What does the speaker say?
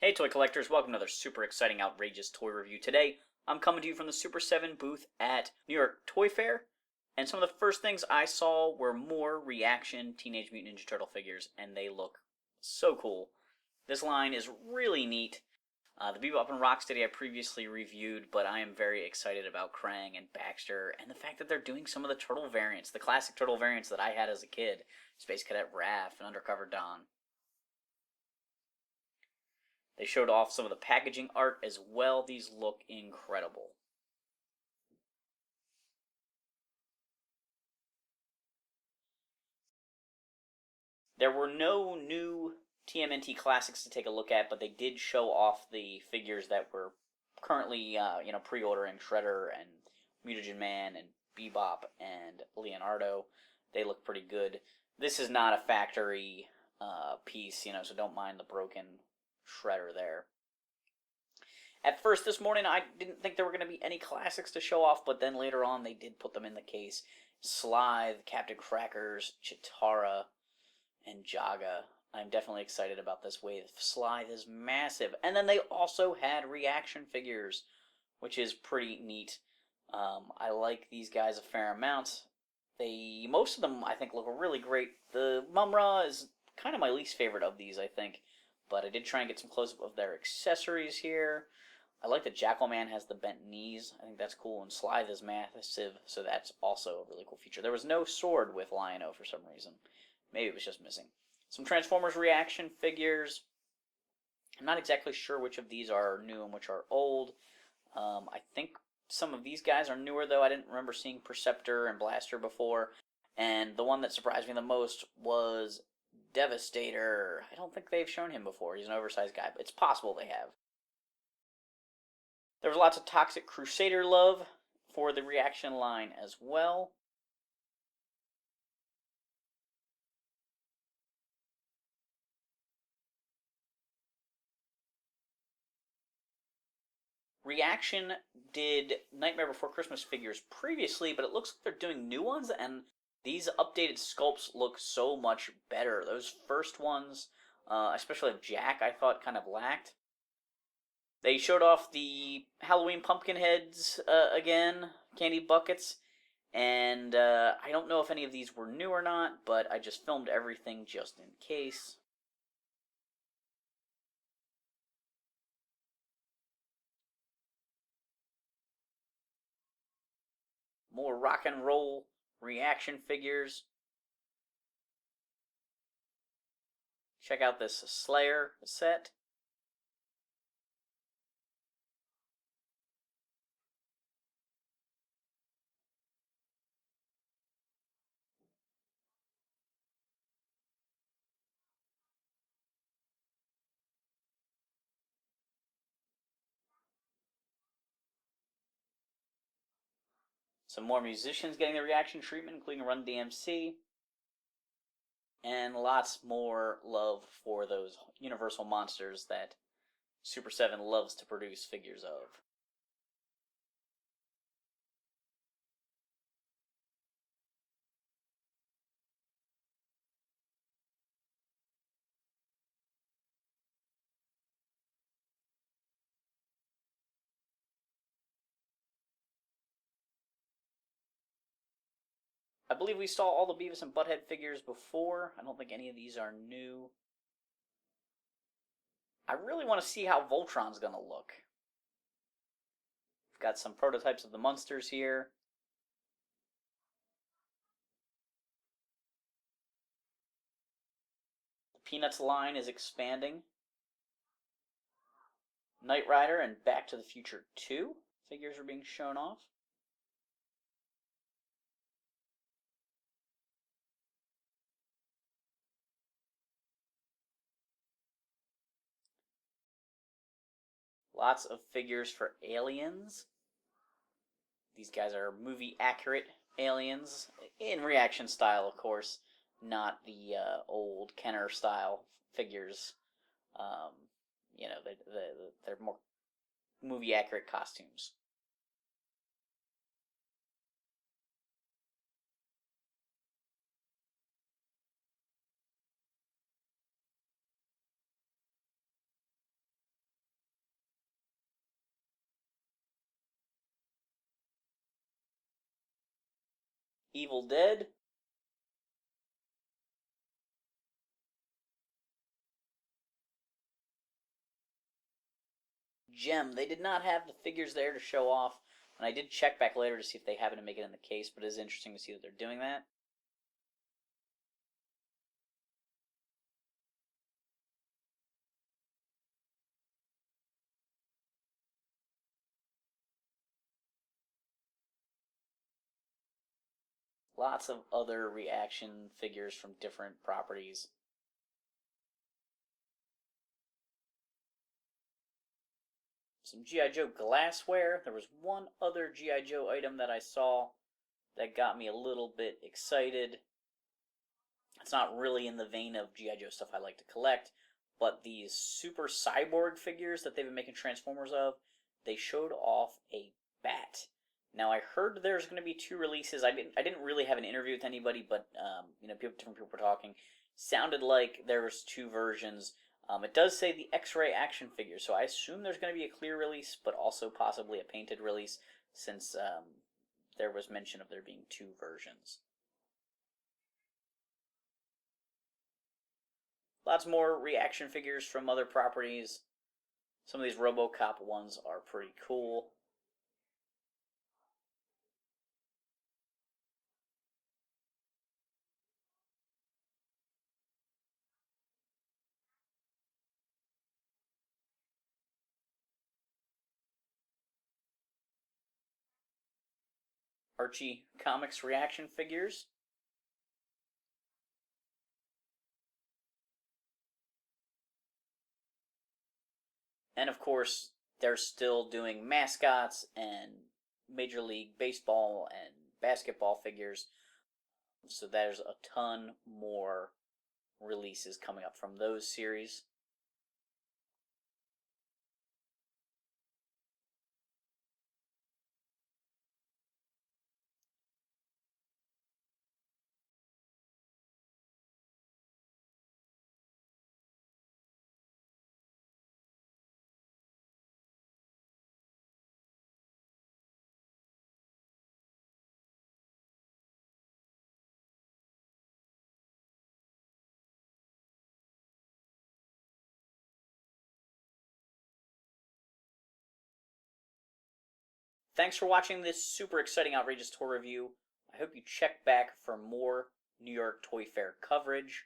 Hey toy collectors, welcome to another super exciting, outrageous toy review. Today, I'm coming to you from the Super7 booth at New York Toy Fair, and some of the first things I saw were more reaction Teenage Mutant Ninja Turtle figures, and they look so cool. This line is really neat. The Bebop and Rocksteady I previously reviewed, but I am very excited about Krang and Baxter, and the fact that they're doing some of the turtle variants, the classic turtle variants that I had as a kid, Space Cadet Raph and Undercover Don. They showed off some of the packaging art as well. These look incredible. There were no new TMNT classics to take a look at, but they did show off the figures that were currently, pre-ordering Shredder and Mutagen Man and Bebop and Leonardo. They look pretty good. This is not a factory piece, so don't mind the broken Shredder there. At first this morning, I didn't think there were going to be any classics to show off, but then later on they did put them in the case. Slythe, Captain Crackers, Chitara, and Jaga. I'm definitely excited about this wave. Slythe is massive. And then they also had reaction figures, which is pretty neat. I like these guys a fair amount. Most of them, I think, look really great. The Mumra is kind of my least favorite of these, I think. But I did try and get some close-up of their accessories here. I like that Jackalman has the bent knees. I think that's cool. And Slythe is massive, so that's also a really cool feature. There was no sword with Lion-O for some reason. Maybe it was just missing. Some Transformers reaction figures. I'm not exactly sure which of these are new and which are old. I think some of these guys are newer, though. I didn't remember seeing Perceptor and Blaster before. And the one that surprised me the most was Devastator. I don't think they've shown him before. He's an oversized guy, but it's possible they have. There was lots of Toxic Crusader love for the reaction line as well. Reaction did Nightmare Before Christmas figures previously, but it looks like they're doing new ones, and these updated sculpts look so much better. Those first ones, especially of Jack, I thought kind of lacked. They showed off the Halloween pumpkin heads again, candy buckets, and I don't know if any of these were new or not, but I just filmed everything just in case. More rock and roll reaction figures. Check out this Slayer set. Some more musicians getting the reaction treatment, including Run DMC. And lots more love for those Universal monsters that Super 7 loves to produce figures of. I believe we saw all the Beavis and Butthead figures before. I don't think any of these are new. I really want to see how Voltron's going to look. We've got some prototypes of the Munsters here. The Peanuts line is expanding. Knight Rider and Back to the Future 2 figures are being shown off. Lots of figures for Aliens. These guys are movie accurate aliens in reaction style, of course, not the old Kenner style figures. They're more movie accurate costumes. Evil Dead. Gem. They did not have the figures there to show off, and I did check back later to see if they happen to make it in the case, but it is interesting to see that they're doing that. Lots of other reaction figures from different properties. Some G.I. Joe glassware. There was one other G.I. Joe item that I saw that got me a little bit excited. It's not really in the vein of G.I. Joe stuff I like to collect, but these super cyborg figures that they've been making Transformers of, they showed off a bat. Now I heard there's going to be 2 releases. I didn't really have an interview with anybody, but different people were talking. Sounded like there was 2 versions. It does say the X-ray action figure, so I assume there's going to be a clear release, but also possibly a painted release, since there was mention of there being 2 versions. Lots more reaction figures from other properties. Some of these Robocop ones are pretty cool. Archie Comics reaction figures. And of course, they're still doing mascots and Major League Baseball and basketball figures. So there's a ton more releases coming up from those series. Thanks for watching this super exciting Outrageous Toy review. I hope you check back for more New York Toy Fair coverage.